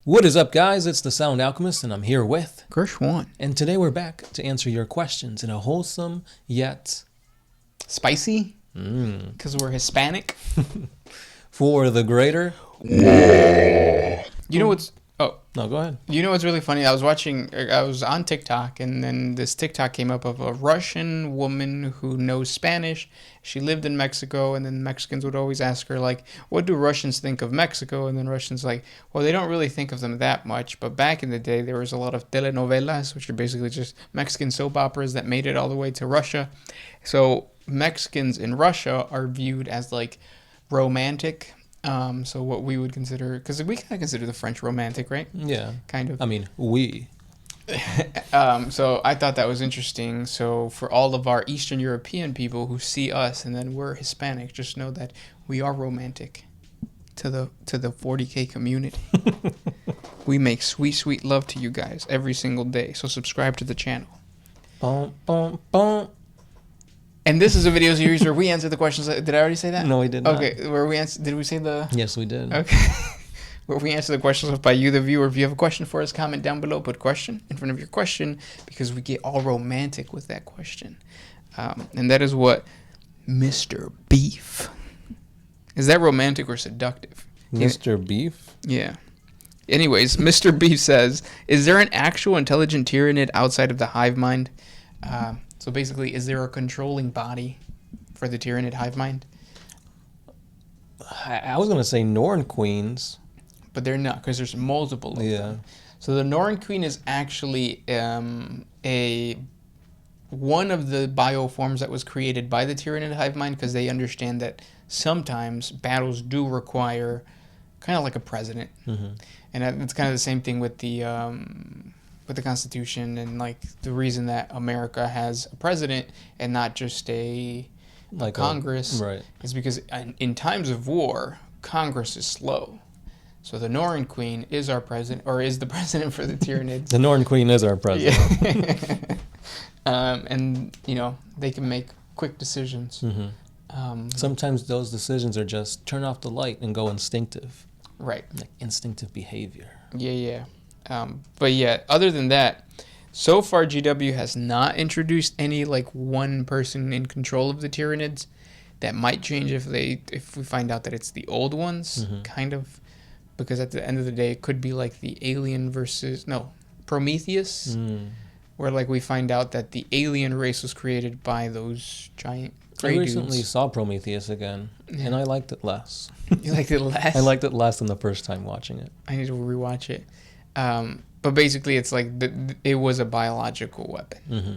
What is up, guys? It's the Sound Alchemist, and I'm here with Gershwan. And today we're back to answer your questions in a wholesome yet Spicy? Because we're Hispanic? for the greater. You know what's... Oh. No, go ahead. You know what's really funny? I was on TikTok, and then this TikTok came up of a Russian woman who knows Spanish. She lived in Mexico, and then Mexicans would always ask her, like, what do Russians think of Mexico? And then Russians like, well, they don't really think of them that much. But back in the day, there was a lot of telenovelas, which are basically just Mexican soap operas that made it all the way to Russia. So Mexicans in Russia are viewed as, like, romantic. So what we would consider, because we kind of consider the French romantic, right? Yeah. Kind of. I mean, we. So I thought that was interesting. So for all of our Eastern European people who see us and then we're Hispanic, just know that we are romantic to the 40K community. We make sweet, sweet love to you guys every single day. So subscribe to the channel. Bum, bum, bum. And this is a video series where we answer the questions. Did I already say that? No, we did not. Okay, where we answer, did we say the... Yes, we did. Okay. Where we answer the questions by you, the viewer. If you have a question for us, comment down below. Put question in front of your question because we get all romantic with that question. And that is what Mr. Beef. Is that romantic or seductive? Mr. Beef? Yeah. Anyways, Mr. Beef says, is there an actual intelligent Tyranid outside of the hive mind? So basically, is there a controlling body for the Tyranid hive mind? I was going to say Norn Queens. But they're not, because there's multiple of them. So the Norn Queen is actually one of the bioforms that was created by the Tyranid hive mind, because they understand that sometimes battles do require kind of like a president. Mm-hmm. And it's kind of the same thing with the Constitution, and like the reason that America has a president and not just a Congress right. is because in times of war, Congress is slow. So the Norn Queen is our president, or is the president for the Tyranids. The Norn Queen is our president. Yeah. And, you know, they can make quick decisions. Mm-hmm. Sometimes those decisions are just turn off the light and go instinctive. Right. Like instinctive behavior. Yeah. But yeah, other than that, so far GW has not introduced any like one person in control of the Tyranids. That might change if we find out that it's the old ones, kind of. Because at the end of the day, it could be like the alien versus... No, Prometheus. Where like we find out that the alien race was created by those giant gray dudes. I recently saw Prometheus again, and I liked it less. You liked it less? I liked it less than the first time watching it. I need to rewatch it. But basically, it's like it was a biological weapon. Mm-hmm.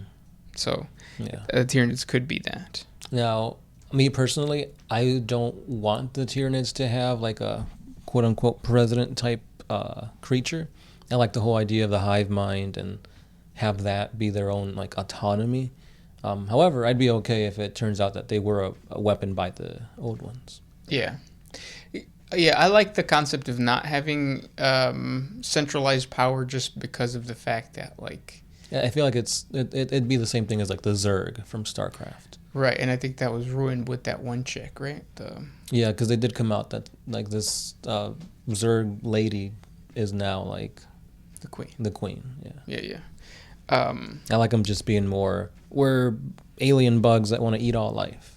So the Tyranids could be that. Now, me personally, I don't want the Tyranids to have like a quote-unquote president-type creature. I like the whole idea of the hive mind and have that be their own like autonomy. However, I'd be okay if it turns out that they were a weapon by the old ones. Yeah. Yeah, I like the concept of not having centralized power just because of the fact that, like... Yeah, I feel like it'd be the same thing as like the Zerg from StarCraft. Right, and I think that was ruined with that one chick, right? Yeah, because they did come out that like this Zerg lady is now like the queen. The queen, yeah. Yeah. I like them just being more. We're alien bugs that want to eat all life.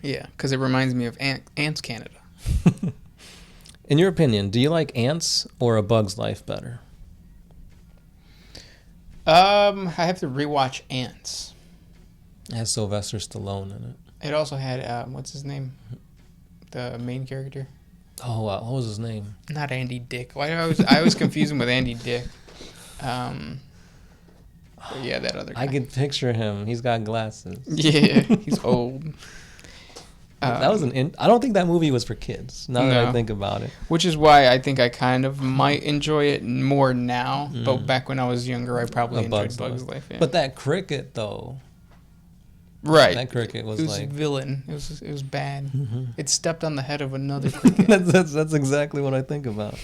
Yeah, because it reminds me of Ants Canada. In your opinion, do you like Ants or A Bug's Life better? I have to rewatch Ants. It has Sylvester Stallone in it. It also had, what's his name? The main character? Oh, wow. What was his name? Not Andy Dick. Why I always confuse him with Andy Dick. But yeah, that other guy. I could picture him. He's got glasses. Yeah, he's old. That was I don't think that movie was for kids, now that I think about it. Which is why I think I kind of might enjoy it more now. But back when I was younger, I probably enjoyed Bug's Life. Yeah. But that cricket, though... Right. That cricket was like... It was a villain. It was bad. Mm-hmm. It stepped on the head of another cricket. that's exactly what I think about.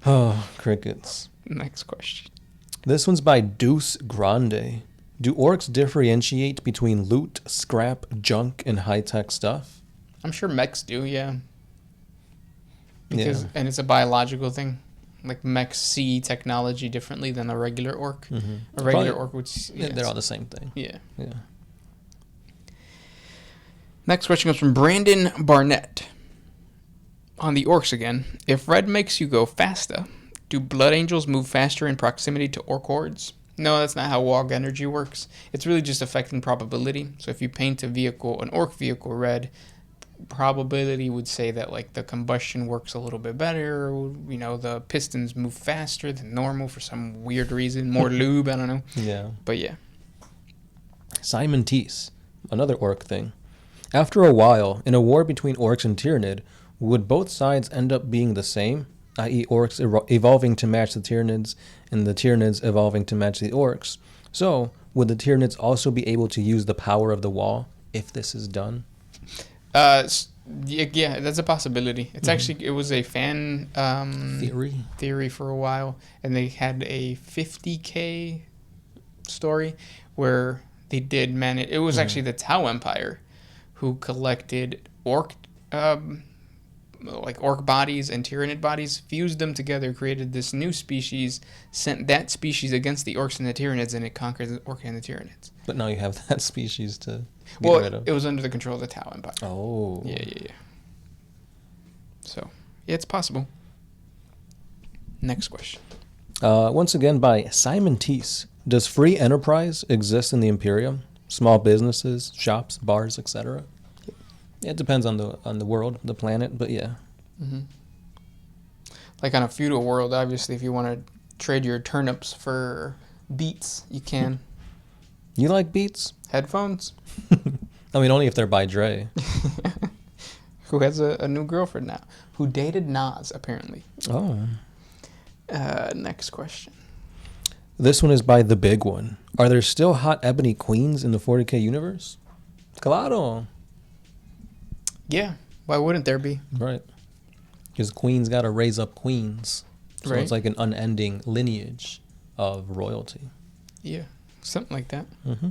Oh, crickets. Next question. This one's by Deuce Grande. Do orcs differentiate between loot, scrap, junk, and high-tech stuff? I'm sure mechs do, yeah. And it's a biological thing. like mechs see technology differently than a regular orc. Mm-hmm. A regular orc would. They're all the same thing. Yeah. Yeah. Next question comes from Brandon Barnett. On the orcs again. If red makes you go faster, do blood angels move faster in proximity to orc hordes? No, that's not how WAAAGH energy works. It's really just affecting probability. So if you paint an orc vehicle red, probability would say that like the combustion works a little bit better. You know, the pistons move faster than normal for some weird reason. More lube, I don't know. Yeah. But yeah. Simon Teese, another orc thing. After a while, in a war between orcs and Tyranid, would both sides end up being the same, i.e. orcs evolving to match the Tyranids and the Tyranids evolving to match the orcs? So, would the Tyranids also be able to use the power of the wall if this is done? Yeah, that's a possibility. It's actually, it was a fan theory for a while, and they had a 40K story where they did manage. It was actually the Tau Empire who collected orc bodies and Tyranid bodies, fused them together, created this new species, sent that species against the orcs and the Tyranids, and it conquered the orc and the Tyranids. But now you have that species to get rid of. It was under the control of the Tau Empire. Oh. Yeah. So, yeah, it's possible. Next question. Once again by Simon Teese. Does free enterprise exist in the Imperium? Small businesses, shops, bars, etc.? It depends on the world, the planet, but yeah. Mm-hmm. Like on a feudal world, obviously, if you want to trade your turnips for beets, you can. You like beets? Headphones? I mean, only if they're by Dre. Who has a new girlfriend now. Who dated Nas, apparently. Oh. Next question. This one is by The Big One. Are there still hot Ebony queens in the 40K universe? Claro. Yeah. Why wouldn't there be? Right. Because queens got to raise up queens. So Right. it's like an unending lineage of royalty. Yeah. Something like that. Mm-hmm.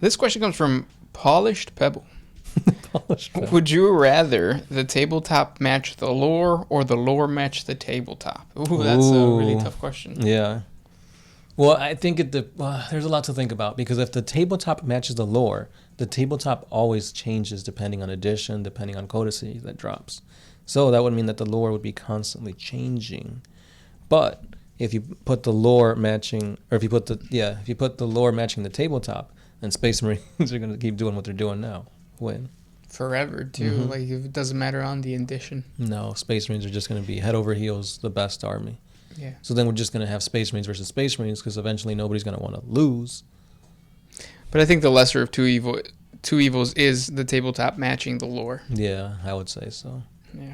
This question comes from Polished Pebble. Polished Pebble. Would you rather the tabletop match the lore or the lore match the tabletop? Ooh, that's a really tough question. Yeah. Well, I think there's a lot to think about, because if the tabletop matches the lore, the tabletop always changes depending on edition, depending on codicy that drops. So that would mean that the lore would be constantly changing. But if you put the lore matching, or if you put the lore matching the tabletop, then Space Marines are going to keep doing what they're doing now. Win. Forever, too. Mm-hmm. Like, it doesn't matter on the edition. No, Space Marines are just going to be head over heels the best army. Yeah. So then we're just going to have Space Marines versus Space Marines, because eventually nobody's going to want to lose. But I think the lesser of two evils is the tabletop matching the lore. Yeah, I would say so. Yeah.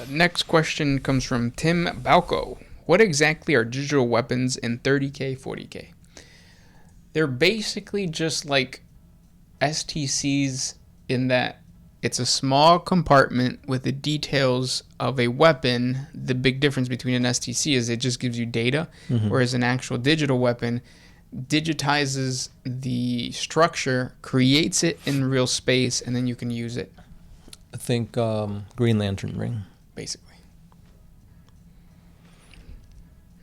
Next question comes from Tim Balco. What exactly are digital weapons in 30K, 40K? They're basically just like STCs in that it's a small compartment with the details of a weapon. The big difference between an STC is it just gives you data, whereas an actual digital weapon digitizes the structure, creates it in real space, and then you can use it. I think Green Lantern ring. Basically.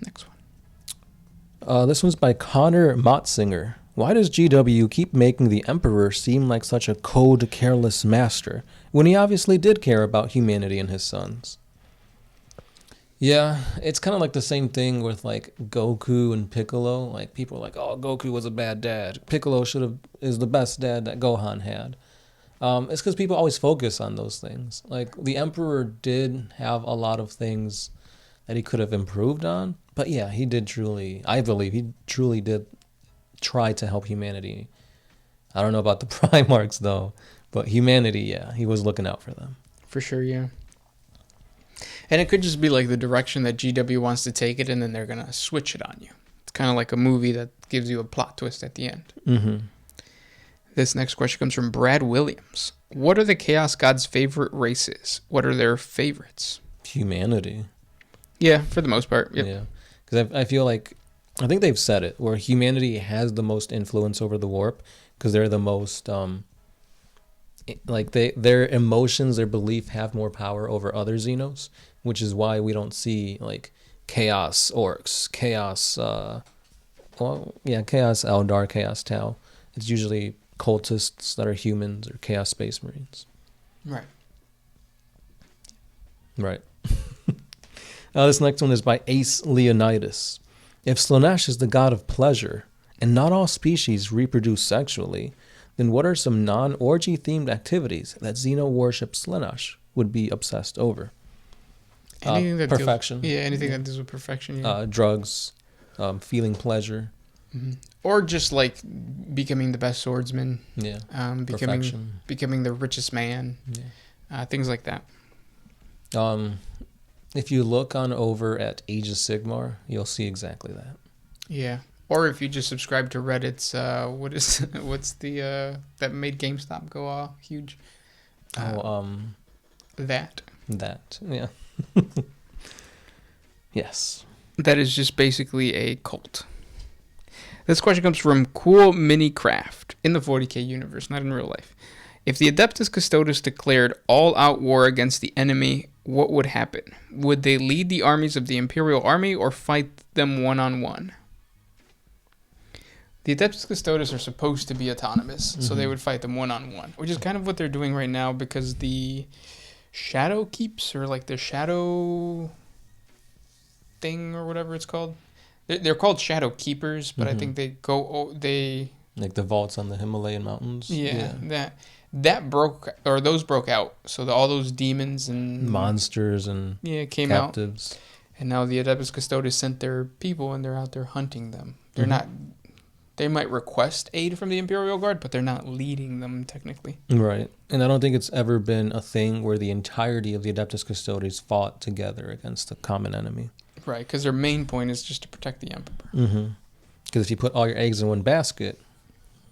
Next one. This one's by Connor Motzinger. Why does GW keep making the Emperor seem like such a cold, careless master, when he obviously did care about humanity and his sons? Yeah, it's kind of like the same thing with like Goku and Piccolo. Like, people are like, oh, Goku was a bad dad. Piccolo is the best dad that Gohan had. It's because people always focus on those things. Like, the Emperor did have a lot of things that he could have improved on. But yeah, I believe he truly did try to help humanity. I don't know about the Primarchs, though. But humanity, yeah, he was looking out for them. For sure, yeah. And it could just be like the direction that GW wants to take it, and then they're going to switch it on you. It's kind of like a movie that gives you a plot twist at the end. Mm-hmm. This next question comes from Brad Williams. What are the Chaos Gods' favorite races? What are their favorites? Humanity. Yeah, for the most part. Yep. Yeah. Because I feel like, I think they've said it, where humanity has the most influence over the warp, because they're the most like their emotions, their belief have more power over other Xenos, which is why we don't see like Chaos Orcs, Chaos, Chaos Eldar, Chaos Tau. It's usually cultists that are humans or Chaos Space Marines. Right. Right. This next one is by Ace Leonidas. If Slaanesh is the god of pleasure, and not all species reproduce sexually, then what are some non-orgy themed activities that Xeno worship Slaanesh would be obsessed over? Anything that Perfection. anything that deals with perfection. Yeah. Drugs, feeling pleasure. Mm-hmm. Or just like becoming the best swordsman. Yeah. Becoming the richest man. Yeah. Things like that. If you look on over at Age of Sigmar, you'll see exactly that. Yeah. Or if you just subscribe to Reddit's, what's the that made GameStop go huge? That. Yeah. Yes. That is just basically a cult. This question comes from Cool Mini Craft in the 40K universe, not in real life. If the Adaptus Custodis declared all-out war against the enemy, what would happen? Would they lead the armies of the Imperial Army or fight them one-on-one? The Adaptus Custodis are supposed to be autonomous, so they would fight them one-on-one, which is kind of what they're doing right now because the Shadow Keeps, or like the Shadow thing or whatever it's called. They're called Shadow Keepers, but I think they like the vaults on the Himalayan mountains. Yeah. Those broke out. So all those demons and monsters and came captives. out. And now the Adeptus Custodis sent their people and they're out there hunting them. They're not. They might request aid from the Imperial Guard, but they're not leading them technically. Right. And I don't think it's ever been a thing where the entirety of the Adeptus Custodis fought together against a common enemy. Right, because their main point is just to protect the Emperor. Because if you put all your eggs in one basket,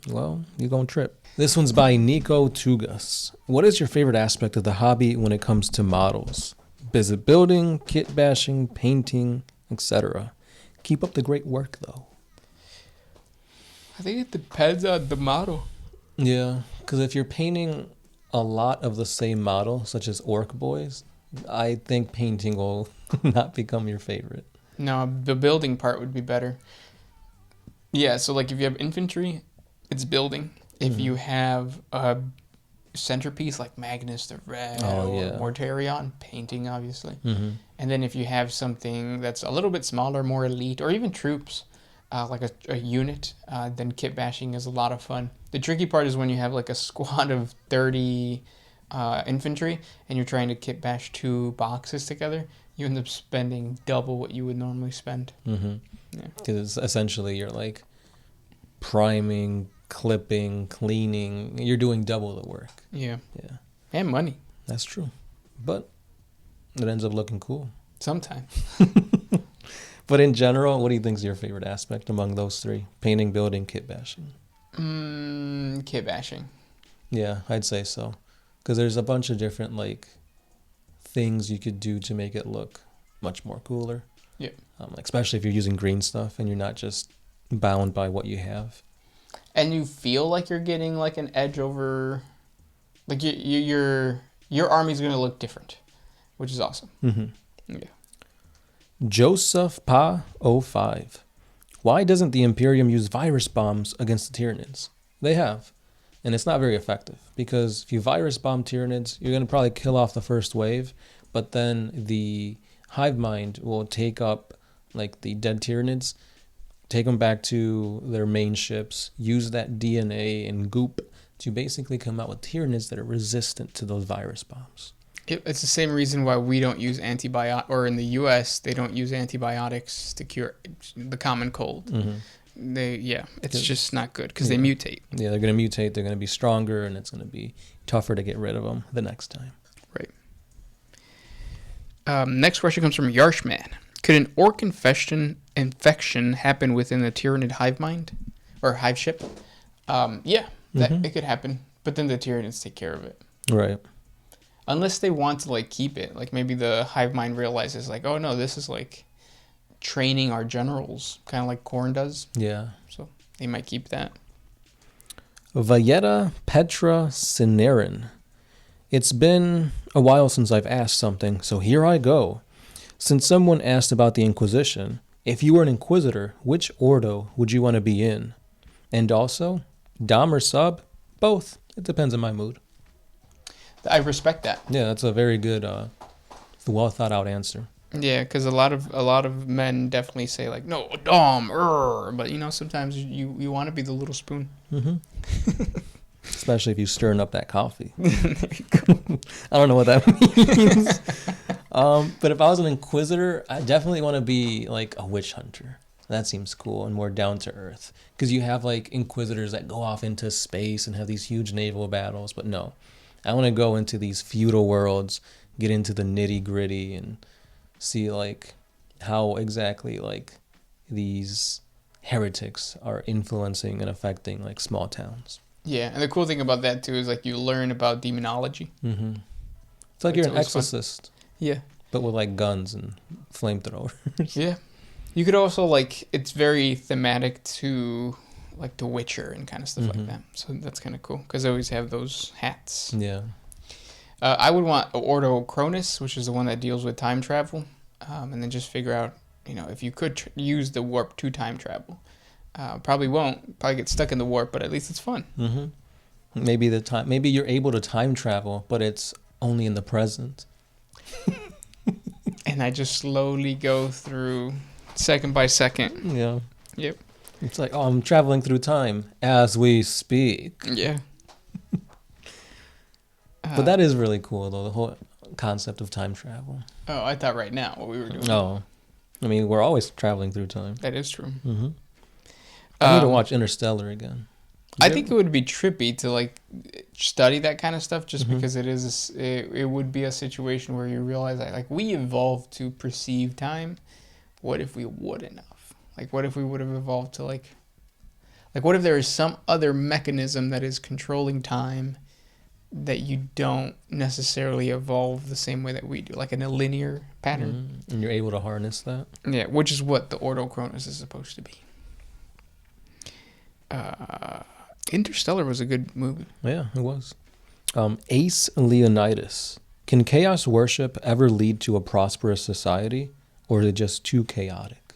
well, you're going to trip. This one's by Nico Tugas. What is your favorite aspect of the hobby when it comes to models? Is it building, kit bashing, painting, etc.? Keep up the great work, though. I think it depends on the model. Yeah, because if you're painting a lot of the same model, such as Orc Boys, I think painting will not become your favorite. No, the building part would be better. Yeah, so like if you have infantry, it's building. If you have a centerpiece like Magnus the Red or Mortarion, painting, obviously. And then if you have something that's a little bit smaller, more elite, or even troops, like a unit, then kit bashing is a lot of fun. The tricky part is when you have like a squad of 30 infantry and you're trying to kit bash 2 boxes together, you end up spending double what you would normally spend. Because essentially you're like priming, clipping, cleaning. You're doing double the work. Yeah. And money. That's true. But it ends up looking cool. Sometimes. But in general, what do you think is your favorite aspect among those 3? Painting, building, kit bashing. Kit bashing. Yeah, I'd say so. Because there's a bunch of different like things you could do to make it look much more cooler. Yeah. Especially if you're using green stuff and you're not just bound by what you have. And you feel like you're getting like an edge over, like your army's gonna look different, which is awesome. Yeah. Joseph Pa 05. Why doesn't the Imperium use virus bombs against the Tyranids? They have. And it's not very effective. Because if you virus bomb Tyranids, you're going to probably kill off the first wave. But then the hive mind will take up like the dead Tyranids, take them back to their main ships, use that DNA and goop to basically come out with Tyranids that are resistant to those virus bombs. It's the same reason why we don't use or in the U.S., they don't use antibiotics to cure the common cold. It's just not good because they mutate. Yeah, they're going to mutate, they're going to be stronger, and it's going to be tougher to get rid of them the next time. Right. Next question comes from Yarshman. Could an orc infection happen within the Tyranid hive mind? Or hive ship? It could happen. But then the Tyranids take care of it. Right. Unless they want to like keep it, like maybe the hive mind realizes like, oh no, this is like training our generals, kind of like Khorne does. Yeah. So they might keep that. Valletta Petra Cinerin. It's been a while since I've asked something, so here I go. Since someone asked about the Inquisition, if you were an Inquisitor, which Ordo would you want to be in? And also, Dom or Sub? Both. It depends on my mood. I respect that. Yeah, that's a very good, well thought out answer. Yeah, because a lot of men definitely say like, no, Dom, but sometimes you want to be the little spoon. Mm-hmm. Especially if you're stirring up that coffee. I don't know what that means. But if I was an Inquisitor, I definitely want to be like a witch hunter. That seems cool and more down to earth. Because you have like Inquisitors that go off into space and have these huge naval battles. But no, I want to go into these feudal worlds, get into the nitty gritty and see like how exactly like these heretics are influencing and affecting like small towns. Yeah, and the cool thing about that too is like you learn about demonology. Mm-hmm. It's like you're an exorcist. Fun. Yeah. But with like guns and flamethrowers. Yeah. You could also like, it's very thematic to like The Witcher and kind of stuff like that. So that's kind of cool because they always have those hats. Yeah. I would want Ordo Cronus, which is the one that deals with time travel. And then just figure out, if you could use the warp to time travel. Probably won't. Probably get stuck in the warp, but at least it's fun. Mm-hmm. Maybe you're able to time travel, but it's only in the present. And I just slowly go through second by second. Yeah. Yep. It's like, I'm traveling through time as we speak. Yeah. But that is really cool, though, the whole concept of time travel. Oh, I thought right now what we were doing. Oh. I mean, we're always traveling through time. That is true. Mm-hmm. I need to watch Interstellar again. I think it would be trippy to like study that kind of stuff just because it would be a situation where you realize that like we evolved to perceive time. What if we wouldn't have? Like what if we would have evolved to like what if there is some other mechanism that is controlling time that you don't necessarily evolve the same way that we do, like in a linear pattern. And you're able to harness that? Yeah, which is what the Ordo Cronus is supposed to be. Interstellar was a good movie. Yeah, it was. Ace Leonidas. Can chaos worship ever lead to a prosperous society, or is it just too chaotic?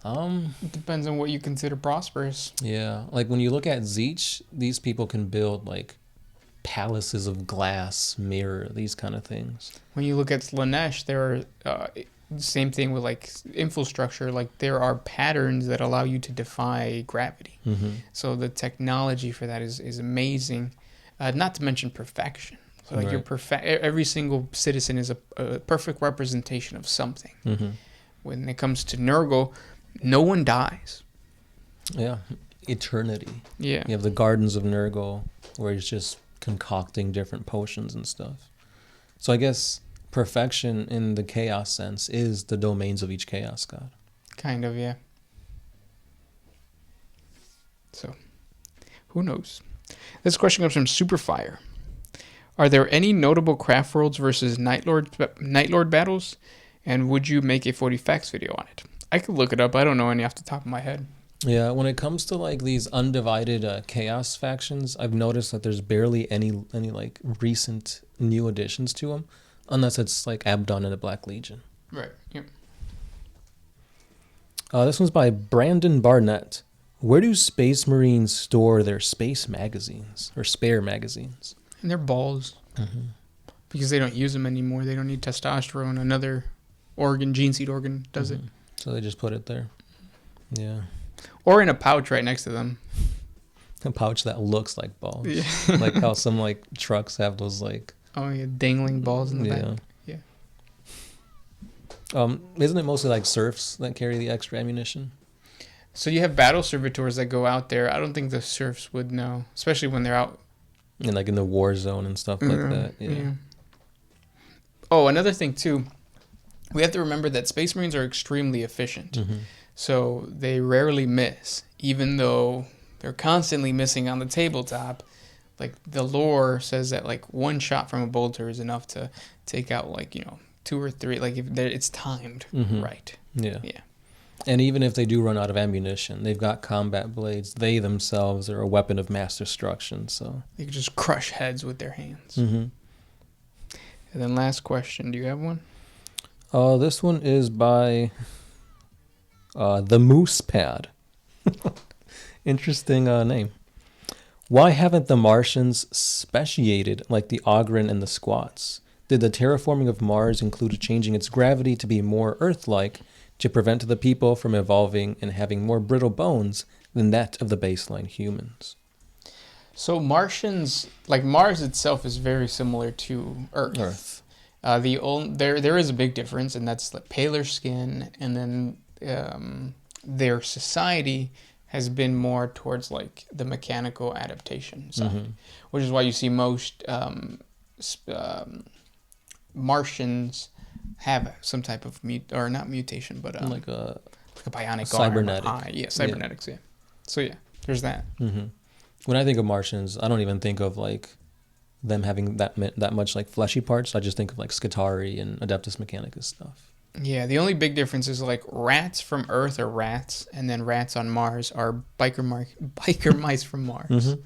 It depends on what you consider prosperous. Yeah, like when you look at Zeech, these people can build like palaces of glass, mirror, these kind of things. When you look at Slanesh, there are same thing with like infrastructure. Like there are patterns that allow you to defy gravity. So the technology for that is amazing. Not to mention perfection. So like every single citizen is a perfect representation of something. When it comes to Nurgle, no one dies. Yeah, eternity. Yeah, you have the Gardens of Nurgle where he's just concocting different potions and stuff. So I guess perfection in the chaos sense is the domains of each chaos god. Kind of, yeah. So, who knows? This question comes from Superfire. Are there any notable craft worlds versus Night Lord battles? And would you make a 40 facts video on it? I could look it up. I don't know any off the top of my head. Yeah, when it comes to like these undivided chaos factions, I've noticed that there's barely any like recent new additions to them, unless it's like Abdon and the Black Legion. Right. Yep. This one's by Brandon Barnett. Where do Space Marines store their space magazines or spare magazines? In their balls. Because they don't use them anymore. They don't need testosterone. Another organ, gene seed organ, does it. So they just put it there. Yeah. Or in a pouch right next to them. A pouch that looks like balls. Yeah. Like how some like trucks have those like... Oh, yeah, dangling balls in the back. Yeah. Isn't it mostly like serfs that carry the extra ammunition? So you have battle servitors that go out there. I don't think the serfs would know, especially when they're out. And like in the war zone and stuff like that. Yeah. Oh, another thing too. We have to remember that Space Marines are extremely efficient. So they rarely miss, even though they're constantly missing on the tabletop. Like the lore says that like one shot from a bolter is enough to take out like, 2 or 3. Like if it's timed right. Yeah. Yeah. And even if they do run out of ammunition, they've got combat blades. They themselves are a weapon of mass destruction. So They can just crush heads with their hands. Mm-hmm. And then last question. Do you have one? This one is by the Moose Pad. Interesting name. Why haven't the Martians speciated like the Ogryn and the Squats? Did the terraforming of Mars include changing its gravity to be more Earth-like to prevent the people from evolving and having more brittle bones than that of the baseline humans? So Martians, like Mars itself, is very similar to Earth. There is a big difference, and that's like paler skin, and then their society has been more towards like the mechanical adaptation side, which is why you see most Martians have some type of not mutation, but like a bionic cybernetic. arm. Yeah, cybernetics. Yeah. So yeah, there's that. Mm-hmm. When I think of Martians, I don't even think of like them having that much like fleshy parts. I just think of like Skitarii and Adaptus Mechanicus stuff. Yeah, the only big difference is like rats from Earth are rats, and then rats on Mars are biker mice from Mars. Mm-hmm.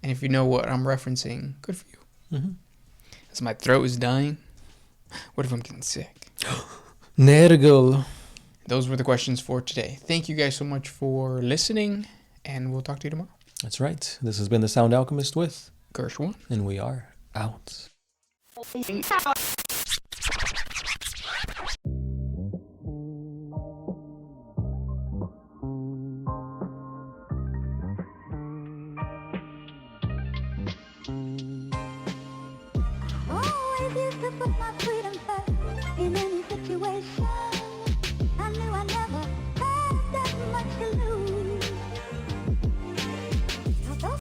And if you know what I'm referencing, good for you. Mm-hmm. As my throat is dying, what if I'm getting sick? Nergal. Those were the questions for today. Thank you guys so much for listening, and we'll talk to you tomorrow. That's right. This has been the Sound Alchemist with Gershwin. And we are out. Oh, if you could put my freedom back in